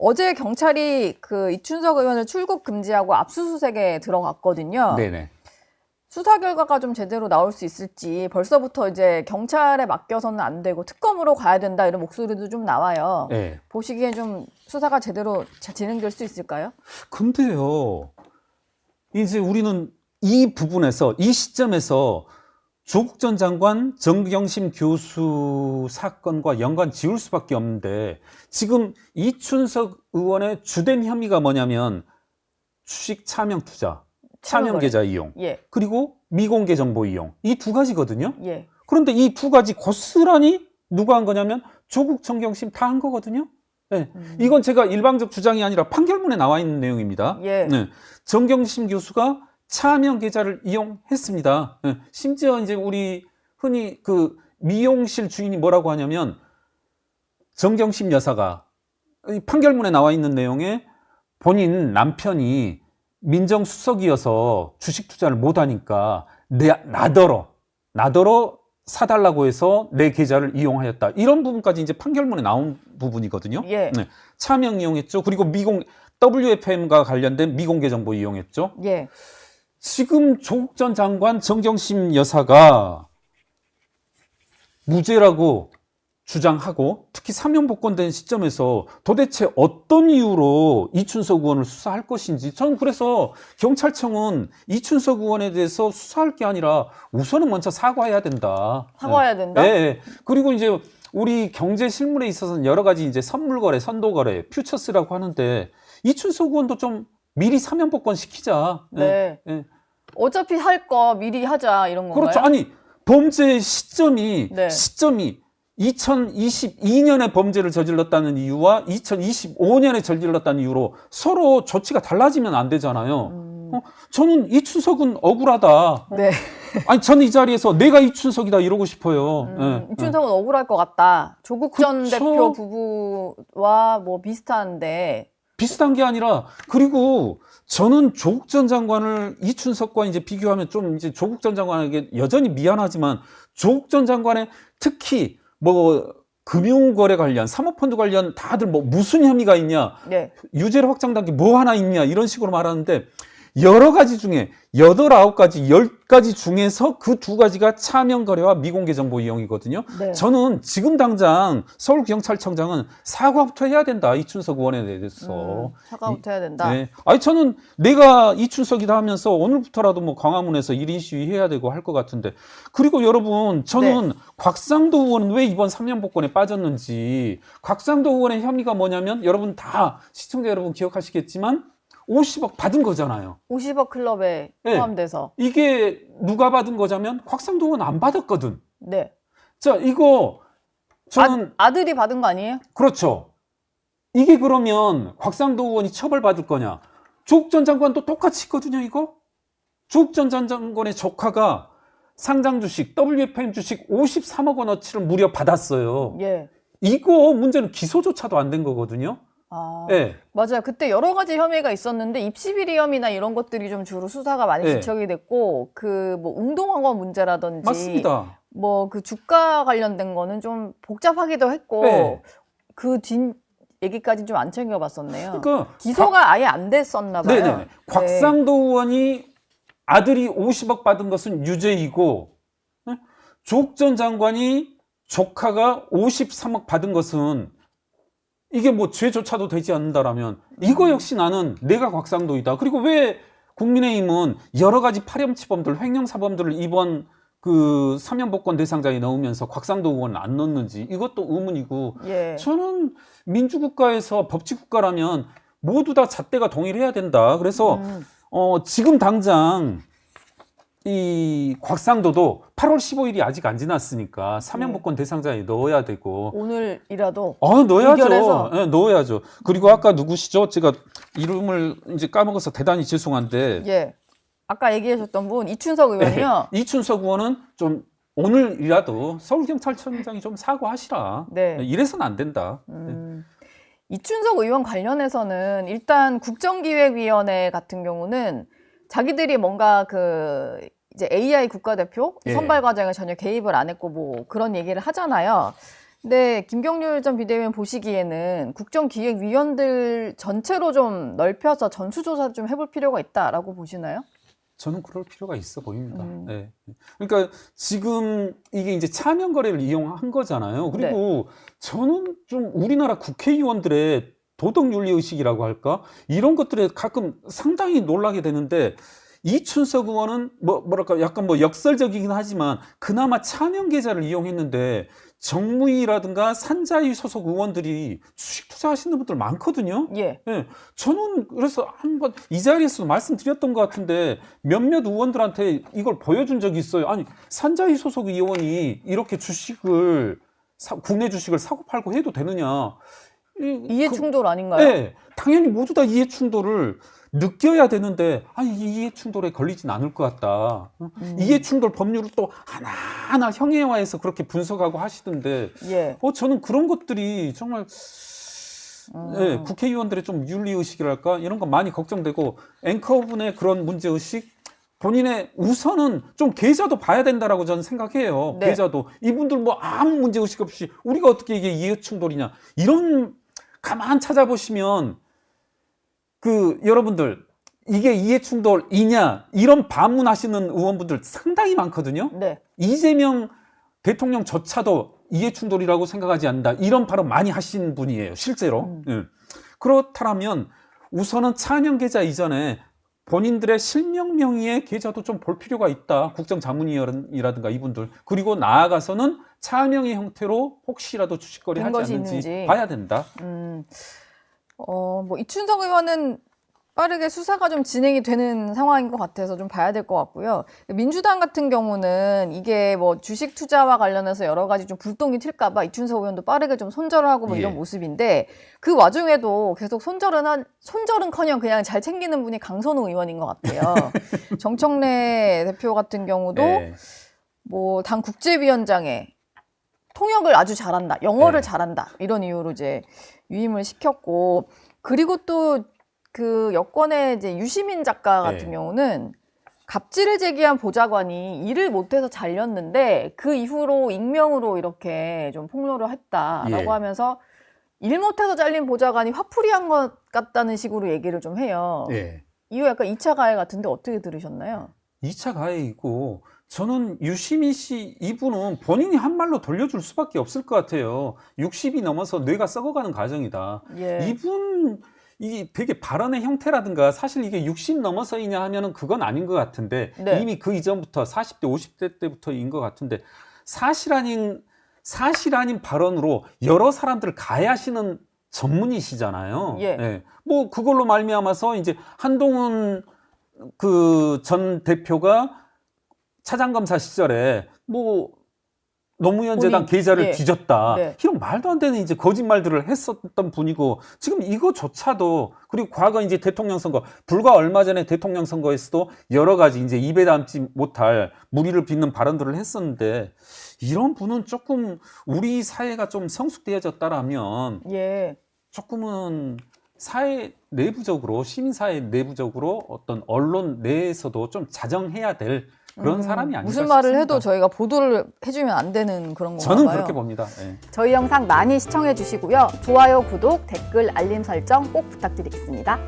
어제 경찰이 그 이춘석 의원을 출국 금지하고 압수수색에 들어갔거든요. 네네. 수사 결과가 좀 제대로 나올 수 있을지 벌써부터 이제 경찰에 맡겨서는 안 되고 특검으로 가야 된다 이런 목소리도 좀 나와요. 네. 보시기엔 좀 수사가 제대로 진행될 수 있을까요? 근데요, 이제 우리는 이 부분에서, 이 시점에서 조국 전 장관 정경심 교수 사건과 연관 지을 수밖에 없는데, 지금 이춘석 의원의 주된 혐의가 뭐냐면 주식 차명 투자, 차명 계좌 이용, 예. 그리고 미공개 정보 이용, 이 두 가지거든요. 예. 그런데 이 두 가지 고스란히 누가 한 거냐면 조국 정경심 다 한 거거든요. 네. 이건 제가 일방적 주장이 아니라 판결문에 나와 있는 내용입니다. 예. 네. 정경심 교수가 차명 계좌를 이용했습니다. 네. 심지어 이제 우리 흔히 그 미용실 주인이 뭐라고 하냐면 정경심 여사가 이 판결문에 나와 있는 내용에 본인 남편이 민정수석이어서 주식 투자를 못하니까 나더러 사달라고 해서 내 계좌를 이용하였다. 이런 부분까지 이제 판결문에 나온 부분이거든요. 예. 네. 차명 이용했죠. 그리고 WFM과 관련된 미공개 정보 이용했죠. 예. 지금 조국 전 장관 정경심 여사가 무죄라고 주장하고 특히 사면복권된 시점에서 도대체 어떤 이유로 이춘석 의원을 수사할 것인지, 저는 그래서 경찰청은 이춘석 의원에 대해서 수사할 게 아니라 우선은 먼저 사과해야 된다. 사과해야 된다? 네. 그리고 이제 우리 경제 실물에 있어서는 여러 가지 이제 선물 거래, 선도 거래, 퓨처스라고 하는데 이춘석 의원도 좀 미리 사면복권 시키자. 네. 네. 어차피 할 거 미리 하자 이런 건가요? 그렇죠. 아니 범죄 시점이 네. 2022년에 범죄를 저질렀다는 이유와 2025년에 저질렀다는 이유로 서로 조치가 달라지면 안 되잖아요. 저는 이춘석은 억울하다. 네. 아니 저는 이 자리에서 내가 이춘석이다 이러고 싶어요. 이춘석은 억울할 것 같다. 조국 전 그쵸. 대표 부부와 뭐 비슷한데. 비슷한 게 아니라, 그리고 저는 조국 전 장관을 이춘석과 이제 비교하면 좀 이제 조국 전 장관에게 여전히 미안하지만 조국 전 장관의 특히 뭐 금융거래 관련, 사모펀드 관련 다들 뭐 무슨 혐의가 있냐, 네. 유죄를 확정된 게 뭐 하나 있냐 이런 식으로 말하는데 여러 가지 중에 8, 9가지, 10가지 중에서 그 2가지가 차명 거래와 미공개 정보 이용이거든요. 네. 저는 지금 당장 서울경찰청장은 사과부터 해야 된다. 이춘석 의원에 대해서. 사과부터 해야 된다. 네. 아니 저는 내가 이춘석이다 하면서 오늘부터라도 뭐 광화문에서 1인 시위 해야 되고 할 것 같은데. 그리고 여러분 저는 네. 곽상도 의원은 왜 이번 3년 복권에 빠졌는지, 곽상도 의원의 혐의가 뭐냐면 여러분 다 시청자 여러분 기억하시겠지만 50억 받은 거잖아요. 50억 클럽에 네. 포함돼서. 이게 누가 받은 거냐면 곽상도 의원 안 받았거든. 네. 자, 이거 저는 아들이 받은 거 아니에요? 그렇죠. 이게 그러면 곽상도 의원이 처벌받을 거냐? 조국 전 장관도 똑같이 있거든요, 이거. 조국 전 장관의 조카가 상장 주식, WFM 주식 53억 원어치를 무려 받았어요. 예. 이거 문제는 기소조차도 안 된 거거든요. 아, 네. 맞아요. 그때 여러 가지 혐의가 있었는데 입시비리 혐의나 이런 것들이 좀 주로 수사가 많이 네. 지척이 됐고, 그 뭐 운동학원 문제라든지 맞습니다. 뭐 그 주가 관련된 거는 좀 복잡하기도 했고, 네. 그 뒷 얘기까지 좀 안 챙겨봤었네요. 그러니까 기소가 아예 안 됐었나 봐요. 네네. 곽상도 의원이 아들이 50억 받은 것은 유죄이고, 조국 전 장관이 조카가 53억 받은 것은 이게 뭐 죄조차도 되지 않는다라면 이거 역시 나는 내가 곽상도이다. 그리고 왜 국민의힘은 여러 가지 파렴치범들, 횡령사범들을 이번 그 사면복권 대상자에 넣으면서 곽상도 의원을 안 넣는지 이것도 의문이고, 예. 저는 민주국가에서 법치국가라면 모두 다 잣대가 동일해야 된다. 그래서 지금 당장 이 곽상도도 8월 15일이 아직 안 지났으니까 사면복권 대상자에 넣어야 되고. 오늘이라도 넣어야죠. 의결해서. 네, 넣어야죠. 그리고 아까 누구시죠? 제가 이름을 이제 까먹어서 대단히 죄송한데. 예. 아까 얘기하셨던 분 이춘석 의원이요. 네, 이춘석 의원은 좀 오늘이라도 서울경찰청장이 좀 사과하시라. 네. 이래서는 안 된다. 이춘석 의원 관련해서는 일단 국정기획위원회 같은 경우는 자기들이 뭔가 그 이제 AI 국가대표 예. 선발 과정에 전혀 개입을 안 했고 뭐 그런 얘기를 하잖아요. 근데 김경률 전 비대위원 보시기에는 국정기획위원들 전체로 좀 넓혀서 전수조사 좀 해볼 필요가 있다라고 보시나요? 저는 그럴 필요가 있어 보입니다. 네. 그러니까 지금 이게 이제 차명 거래를 이용한 거잖아요. 그리고 저는 좀 우리나라 국회의원들의 도덕윤리 의식이라고 할까? 이런 것들에 가끔 상당히 놀라게 되는데 이춘석 의원은 뭐랄까 약간 역설적이긴 하지만 그나마 차명 계좌를 이용했는데 정무위라든가 산자위 소속 의원들이 주식 투자하시는 분들 많거든요. 예. 예, 저는 그래서 한번 이 자리에서도 말씀드렸던 것 같은데 몇몇 의원들한테 이걸 보여준 적이 있어요. 아니 산자위 소속 의원이 이렇게 주식을 국내 주식을 사고 팔고 해도 되느냐? 이해충돌 아닌가요? 네, 당연히 모두 다 이해충돌을 느껴야 되는데 아니 이해충돌에 걸리진 않을 것 같다. 이해충돌 법률을 또 하나하나 형해화해서 그렇게 분석하고 하시던데 예. 저는 그런 것들이 정말 네, 국회의원들의 좀 윤리의식이랄까 이런 거 많이 걱정되고 앵커분의 그런 문제의식 본인의 우선은 좀 계좌도 봐야 된다라고 저는 생각해요. 네. 계좌도 이분들 뭐 아무 문제의식 없이 우리가 어떻게 이게 이해충돌이냐 이런 가만 찾아보시면 여러분들 이게 이해충돌이냐 이런 반문하시는 의원분들 상당히 많거든요. 네. 이재명 대통령조차도 이해충돌이라고 생각하지 않는다 이런 발언 많이 하신 분이에요 실제로. 그렇다면 우선은 차명 계좌 이전에 본인들의 실명 명의의 계좌도 좀 볼 필요가 있다. 국정자문위원이라든가 이분들. 그리고 나아가서는 차명의 형태로 혹시라도 주식거래 된 하지 것이 않는지 있는지. 봐야 된다. 뭐 이춘석 의원은 빠르게 수사가 좀 진행이 되는 상황인 것 같아서 좀 봐야 될 것 같고요. 민주당 같은 경우는 이게 뭐 주식 투자와 관련해서 여러 가지 좀 불똥이 튈까봐 이춘석 의원도 빠르게 좀 손절을 하고 뭐 이런 예. 모습인데 그 와중에도 계속 손절은커녕 그냥 잘 챙기는 분이 강선우 의원인 것 같아요. 정청래 대표 같은 경우도 네. 뭐 당 국제위원장에 통역을 아주 잘한다, 영어를 네. 잘한다 이런 이유로 이제 유임을 시켰고 그리고 또 그 여권의 이제 유시민 작가 같은 네. 경우는 갑질을 제기한 보좌관이 일을 못해서 잘렸는데 그 이후로 익명으로 이렇게 좀 폭로를 했다라고 예. 하면서 일 못해서 잘린 보좌관이 화풀이한 것 같다는 식으로 얘기를 좀 해요. 네. 이거 약간 2차 가해 같은데 어떻게 들으셨나요? 2차 가해이고 저는 유시민 씨 이분은 본인이 한 말로 돌려줄 수밖에 없을 것 같아요. 60이 넘어서 뇌가 썩어가는 과정이다. 예. 이분 이 되게 발언의 형태라든가 사실 이게 60 넘어서이냐 하면은 그건 아닌 것 같은데 네. 이미 그 이전부터 40대 50대 때부터인 것 같은데 사실 아닌 발언으로 여러 사람들을 가해하시는 전문이시잖아요. 예. 네. 뭐 그걸로 말미암아서 이제 한동훈 그 전 대표가 차장검사 시절에 뭐 노무현 재단 본인, 계좌를 예. 뒤졌다. 네. 이런 말도 안 되는 이제 거짓말들을 했었던 분이고 지금 이거조차도 그리고 과거 이제 대통령 선거 불과 얼마 전에 대통령 선거에서도 여러 가지 이제 입에 담지 못할 무리를 빚는 발언들을 했었는데 이런 분은 조금 우리 사회가 좀 성숙되어졌다라면 예. 조금은 사회 내부적으로 시민사회 내부적으로 어떤 언론 내에서도 좀 자정해야 될 그런 사람이 아닌가 무슨 말을 싶습니다. 해도 저희가 보도를 해주면 안 되는 그런 건가 저는 봐요. 그렇게 봅니다. 예. 저희 영상 많이 시청해 주시고요. 좋아요, 구독, 댓글, 알림 설정 꼭 부탁드리겠습니다.